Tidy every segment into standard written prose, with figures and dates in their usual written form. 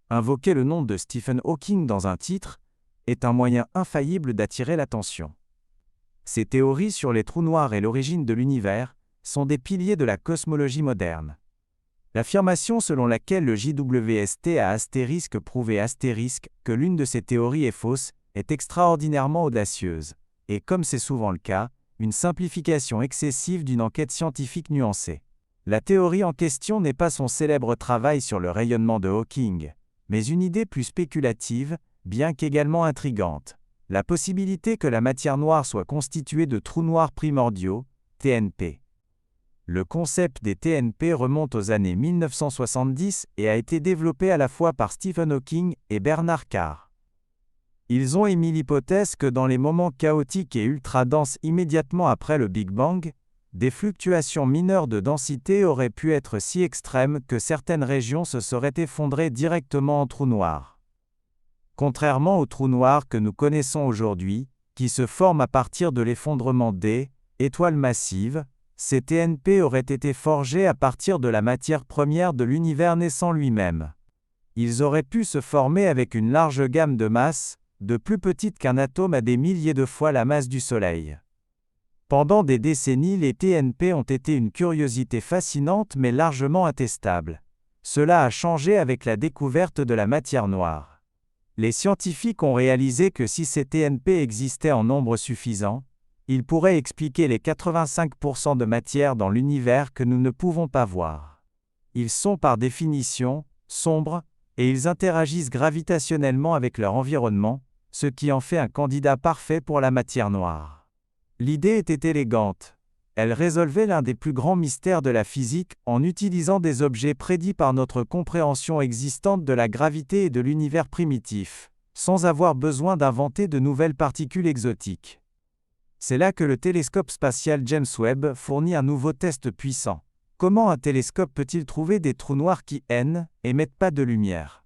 Invoquer le nom de Stephen Hawking dans un titre est un moyen infaillible d'attirer l'attention. Ces théories sur les trous noirs et l'origine de l'univers sont des piliers de la cosmologie moderne. L'affirmation selon laquelle le JWST a prouvé que l'une de ces théories est fausse est extraordinairement audacieuse, et comme c'est souvent le cas, une simplification excessive d'une enquête scientifique nuancée. La théorie en question n'est pas son célèbre travail sur le rayonnement de Hawking, mais une idée plus spéculative, bien qu'également intrigante. La possibilité que la matière noire soit constituée de trous noirs primordiaux, TNP. Le concept des TNP remonte aux années 1970 et a été développé à la fois par Stephen Hawking et Bernard Carr. Ils ont émis l'hypothèse que dans les moments chaotiques et ultra-denses immédiatement après le Big Bang, des fluctuations mineures de densité auraient pu être si extrêmes que certaines régions se seraient effondrées directement en trous noirs. Contrairement aux trous noirs que nous connaissons aujourd'hui, qui se forment à partir de l'effondrement des étoiles massives, ces TNP auraient été forgés à partir de la matière première de l'univers naissant lui-même. Ils auraient pu se former avec une large gamme de masses, de plus petites qu'un atome à des milliers de fois la masse du Soleil. Pendant des décennies, les TNP ont été une curiosité fascinante mais largement intestable. Cela a changé avec la découverte de la matière noire. Les scientifiques ont réalisé que si ces TNP existaient en nombre suffisant, ils pourraient expliquer les 85% de matière dans l'univers que nous ne pouvons pas voir. Ils sont par définition sombres, et ils interagissent gravitationnellement avec leur environnement, ce qui en fait un candidat parfait pour la matière noire. L'idée était élégante. Elle résolvait l'un des plus grands mystères de la physique en utilisant des objets prédits par notre compréhension existante de la gravité et de l'univers primitif, sans avoir besoin d'inventer de nouvelles particules exotiques. C'est là que le télescope spatial James Webb fournit un nouveau test puissant. Comment un télescope peut-il trouver des trous noirs qui émettent pas de lumière?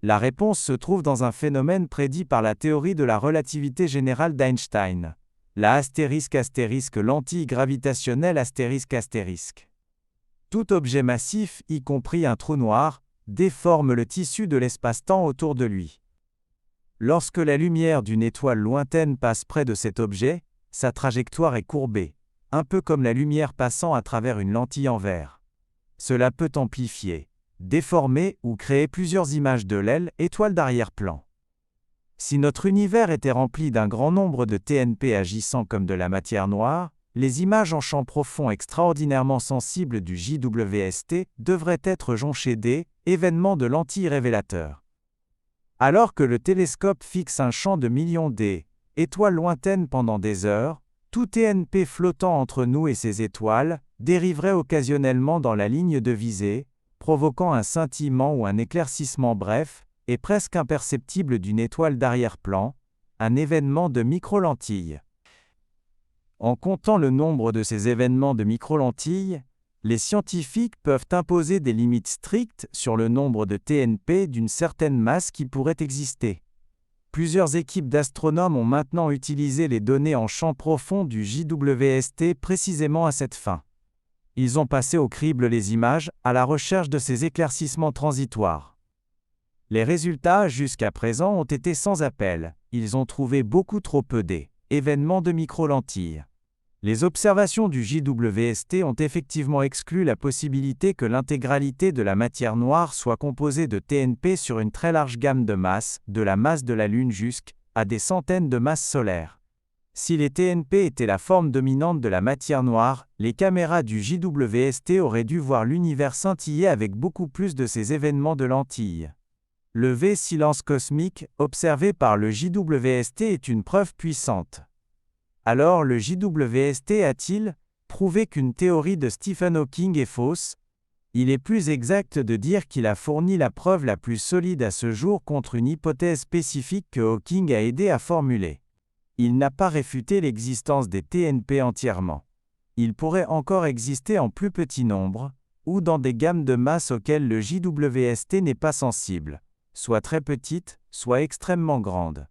La réponse se trouve dans un phénomène prédit par la théorie de la relativité générale d'Einstein. La lentille gravitationnelle Tout objet massif, y compris un trou noir, déforme le tissu de l'espace-temps autour de lui. Lorsque la lumière d'une étoile lointaine passe près de cet objet, sa trajectoire est courbée, un peu comme la lumière passant à travers une lentille en verre. Cela peut amplifier, déformer ou créer plusieurs images de l'aile, étoile d'arrière-plan. Si notre univers était rempli d'un grand nombre de TNP agissant comme de la matière noire, les images en champ profond extraordinairement sensibles du JWST devraient être jonchées des événements de lentilles révélateurs. Alors que le télescope fixe un champ de millions d'étoiles lointaines pendant des heures, tout TNP flottant entre nous et ces étoiles dériverait occasionnellement dans la ligne de visée, provoquant un scintillement ou un éclaircissement bref et presque imperceptible d'une étoile d'arrière-plan, un événement de micro-lentilles. En comptant le nombre de ces événements de micro-lentilles, les scientifiques peuvent imposer des limites strictes sur le nombre de TNP d'une certaine masse qui pourrait exister. Plusieurs équipes d'astronomes ont maintenant utilisé les données en champ profond du JWST précisément à cette fin. Ils ont passé au crible les images, à la recherche de ces éclaircissements transitoires. Les résultats jusqu'à présent ont été sans appel, ils ont trouvé beaucoup trop peu d'événements de micro-lentilles. Les observations du JWST ont effectivement exclu la possibilité que l'intégralité de la matière noire soit composée de TNP sur une très large gamme de masses, de la masse de la Lune jusqu'à des centaines de masses solaires. Si les TNP étaient la forme dominante de la matière noire, les caméras du JWST auraient dû voir l'univers scintiller avec beaucoup plus de ces événements de lentilles. Le V-silence cosmique, observé par le JWST est une preuve puissante. Alors le JWST a-t-il prouvé qu'une théorie de Stephen Hawking est fausse? Il est plus exact de dire qu'il a fourni la preuve la plus solide à ce jour contre une hypothèse spécifique que Hawking a aidé à formuler. Il n'a pas réfuté l'existence des TNP entièrement. Il pourrait encore exister en plus petit nombre, ou dans des gammes de masse auxquelles le JWST n'est pas sensible, soit très petites, soit extrêmement grandes.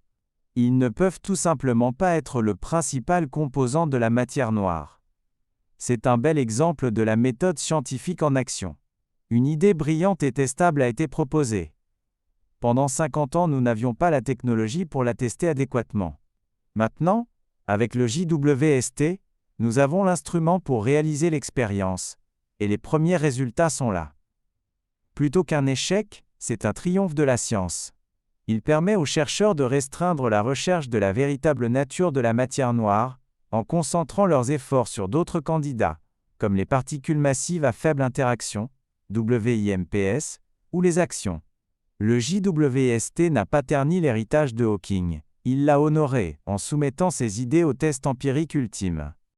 Ils ne peuvent tout simplement pas être le principal composant de la matière noire. C'est un bel exemple de la méthode scientifique en action. Une idée brillante et testable a été proposée. Pendant 50 ans, nous n'avions pas la technologie pour la tester adéquatement. Maintenant, avec le JWST, nous avons l'instrument pour réaliser l'expérience, et les premiers résultats sont là. Plutôt qu'un échec, c'est un triomphe de la science. Il permet aux chercheurs de restreindre la recherche de la véritable nature de la matière noire, en concentrant leurs efforts sur d'autres candidats, comme les particules massives à faible interaction, WIMPs, ou les actions. Le JWST n'a pas terni l'héritage de Hawking, il l'a honoré, en soumettant ses idées au test empirique ultime.